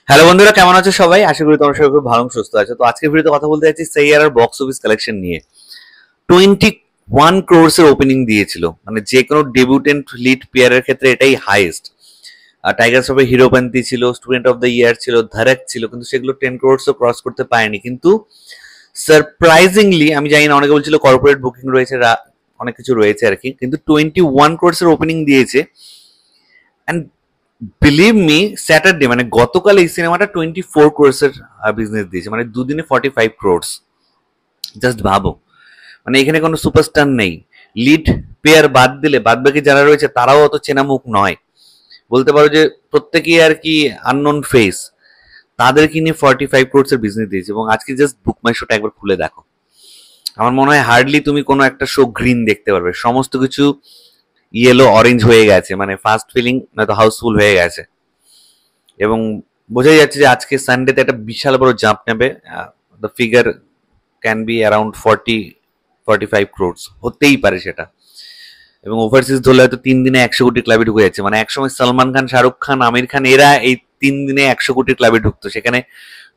Hello বন্ধুরা, কেমন আছো সবাই? আশা করি তোমরা সবাই খুব ভালো সুস্থ আছো। তো আজকের ভিডিওতে কথা বলতে যাচ্ছি সেইয়ার বক্স অফিস কালেকশন নিয়ে। 21 এর ওপেনিং দিয়েছিল, মানে যে কোনো ডেবিউটেন্ট লিড প্লেয়ারের ক্ষেত্রে এটাই হাইয়েস্ট। আর টাইগার শ্রফের হিরোপন্থী ছিল, স্টুডেন্ট অফ দ্য ইয়ার ছিল, ধারাক ছিল, কিন্তু সেগুলো 10 ক্রোর্সও ক্রস করতে পারেনি। কিন্তু সারপ্রাইজিংলি, আমি জানি না, অনেকে বলছিল কর্পোরেট বুকিং রয়েছে, অনেক কিছু রয়েছে আর কি, কিন্তু 21 এর ওপেনিং দিয়েছে। অ্যান্ড বিলিভ মি, স্যাটারডে মানে গতকাল এই সিনেমাটা 24 এর বিজনেস দিয়েছে, মানে দুদিনে 45 ক্রোর্স। জাস্ট ভাবো, মানে এখানে কোনো সুপারস্টার নেই। লিড প্লেয়ার বাদ দিলে বাদ বাকি যারা রয়েছে তারাও অত চেনা মুখ নয়, বলতে পারো যে প্রত্যেকেই আর কি আননোন ফেস। তাদেরকে নিয়ে 45 ক্রোর্স এর বিজনেস দিয়েছে। এবং আজকে জাস্ট বুক মাই শোটা একবার খুলে দেখো, আমার মনে হয় হার্ডলি তুমি কোনো একটা শো গ্রিন দেখতে পারবে। সমস্ত কিছু ইয়েলো অরেঞ্জ হয়ে গেছে, মানে ফার্স্ট ফিলিং নয়তো হাউসফুল হয়ে গেছে। এবং বোঝাই যাচ্ছে যে আজকে সানডেতে একটা বিশাল বড় জাম্প নেবে। The figure can be around 40-45 crores হতেই পারে সেটা। এবং ওভারসিজ ধরলে হয়তো 3 দিনে 100 কোটি ক্লাবে ঢুকে যাচ্ছে। মানে একসময় সালমান খান, শাহরুখ খান, আমির খান এরা এই 3 দিনে 100 কোটি ক্লাবে ঢুকতো, সেখানে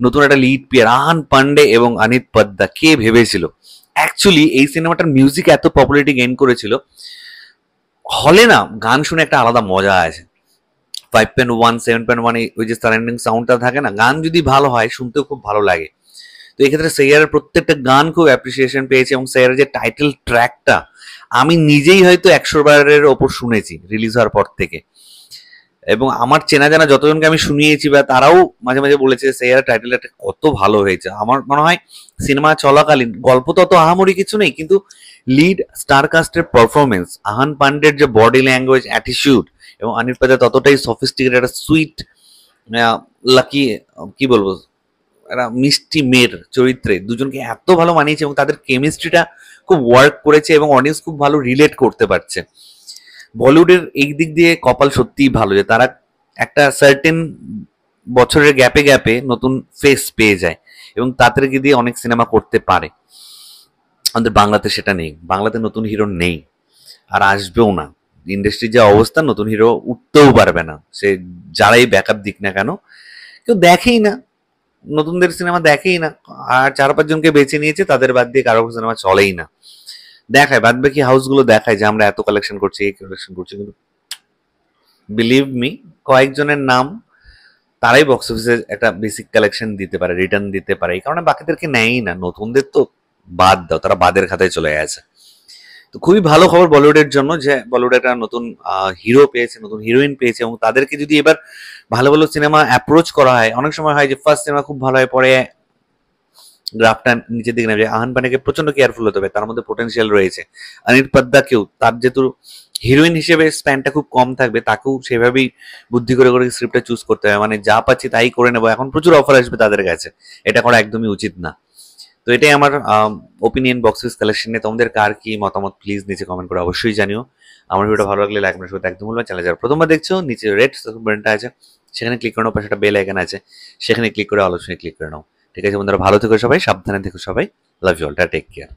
নতুন একটা লিড প্লেয়ার আহান পান্ডে এবং অনিত পদ্দা, কে ভেবেছিল? অ্যাকচুয়ালি এই সিনেমাটার মিউজিক এত পপুলারিটি গেইন করেছিল, হলে না গান শুনে একটা আলাদা মজা আছে। 5.1, 7.1 ওই যে সারাউন্ডিং সাউন্ডটা থাকে না, গান যদি ভালো হয় শুনতেও খুব ভালো লাগে। তো এই ক্ষেত্রে সেইয়ারের প্রত্যেকটা গান খুব অ্যাপ্রিসিয়েশন পেয়েছে। এবং সেইয়ারের যে টাইটেল ট্র্যাকটা, আমি নিজেই হয়তো 100 বারের ওপর শুনেছি রিলিজ হওয়ার পর থেকে। এবং আমার চেনা জানা যতজনকে আমি শুনিয়েছি, বা তারাও মাঝে মাঝে বলেছে সেইয়ারের টাইটেলটা কত ভালো হয়েছে। আমার মনে হয় সিনেমা চলাকালীন গল্প তত আহামরি কিছু নেই, কিন্তু লিড স্টার কাস্টের পারফরমেন্স, আহান পান্ডের যে বডি ল্যাঙ্গুয়েজ, অ্যাটিটিউড, এবং অনিল পাজা ততটাই সফিস্টিকেটেড, একটা সুইট, লাকি, কি বলবো, একটা মিষ্টি মেয়ের চরিত্রে দুজনকে এত ভালো মানিয়েছে। এবং তাদের কেমিস্ট্রিটা খুব ওয়ার্ক করেছে এবং অডিয়েন্স খুব ভালো রিলেট করতে পারছে। বলিউডের এই দিক দিয়ে কপাল সত্যিই ভালো যে তারা একটা সার্টেন বছরের গ্যাপে গ্যাপে নতুন ফেস পেয়ে যায় এবং তাদেরকে দিয়ে অনেক সিনেমা করতে পারে। আমাদের বাংলাতে সেটা নেই, বাংলাতে নতুন হিরো নেই, আর আসবেও না। ইন্ডাস্ট্রির যে অবস্থা, নতুন হিরো উঠতেও পারবে না, সে যারাই ব্যাকআপ দিক না কেন। কেউ দেখেই না, নতুনদের সিনেমা দেখেই না। আর 4-5 জনকে বেছে নিয়েছে, তাদের বাদ দিয়ে কারো সিনেমা চলেই না। দেখায় বাদ বাকি হাউসগুলো দেখায় যে আমরা এত কালেকশন করছি, এই কালেকশন করছি, কিন্তু বিলিভ মি, কয়েকজনের নাম, তারাই বক্স অফিসে একটা বেসিক কালেকশন দিতে পারে, রিটার্ন দিতে পারে। এই কারণে বাকিদেরকে নেয়ই না। নতুনদের তো বাদ দাও, তারা বাদের খাতায় চলে গেছে। তো খুবই ভালো খবর বলিউডের জন্য যে বলিউড একটা নতুন হিরো পেয়েছে, নতুন হিরোইন পেয়েছে। এবং তাদেরকে যদি এবার ভালো ভালো সিনেমা অ্যাপ্রোচ করা হয়, অনেক সময় হয় যে ফার্স্ট সিনেমা খুব ভালো হয়, পরে গ্রাফটা নিচের দিকে নেমে যায়। আহান পান্ডেকে প্রচন্ড কেয়ারফুল হতে হবে, তার মধ্যে পোটেনশিয়াল রয়েছে। অনিল পদ্দাকেও, তার যেহেতু হিরোইন হিসেবে স্প্যানটা খুব কম থাকবে, তাকেও সেভাবেই বুদ্ধি করে করে স্ক্রিপ্টটা চুজ করতে হবে। মানে যা পাচ্ছি তাই করে নেবো, এখন প্রচুর অফার আসবে তাদের কাছে, এটা করা একদমই উচিত না। তো এটাই আমার ওপিনিয়ন বক্স অফিস কালেকশন নিয়ে। তোমাদের কার কি মতামত প্লিজ নিচে কমেন্ট করে অবশ্যই জানিও। আমার ভিডিওটা ভালো লাগলে লাইক করতে একদম ভুলবে। চ্যানেল যারা প্রথমবার দেখছো, নিচে রেড বাটনটা আছে, সেখানে ক্লিক করে নাও, পাশে একটা বেল আইকন আছে, সেখানে ক্লিক করে আলোচনায় ক্লিক করে নাও। ঠিক আছে বন্ধুরা, ভালো থেকো সবাই, সাবধানে থেকো সবাই, love you all, take care.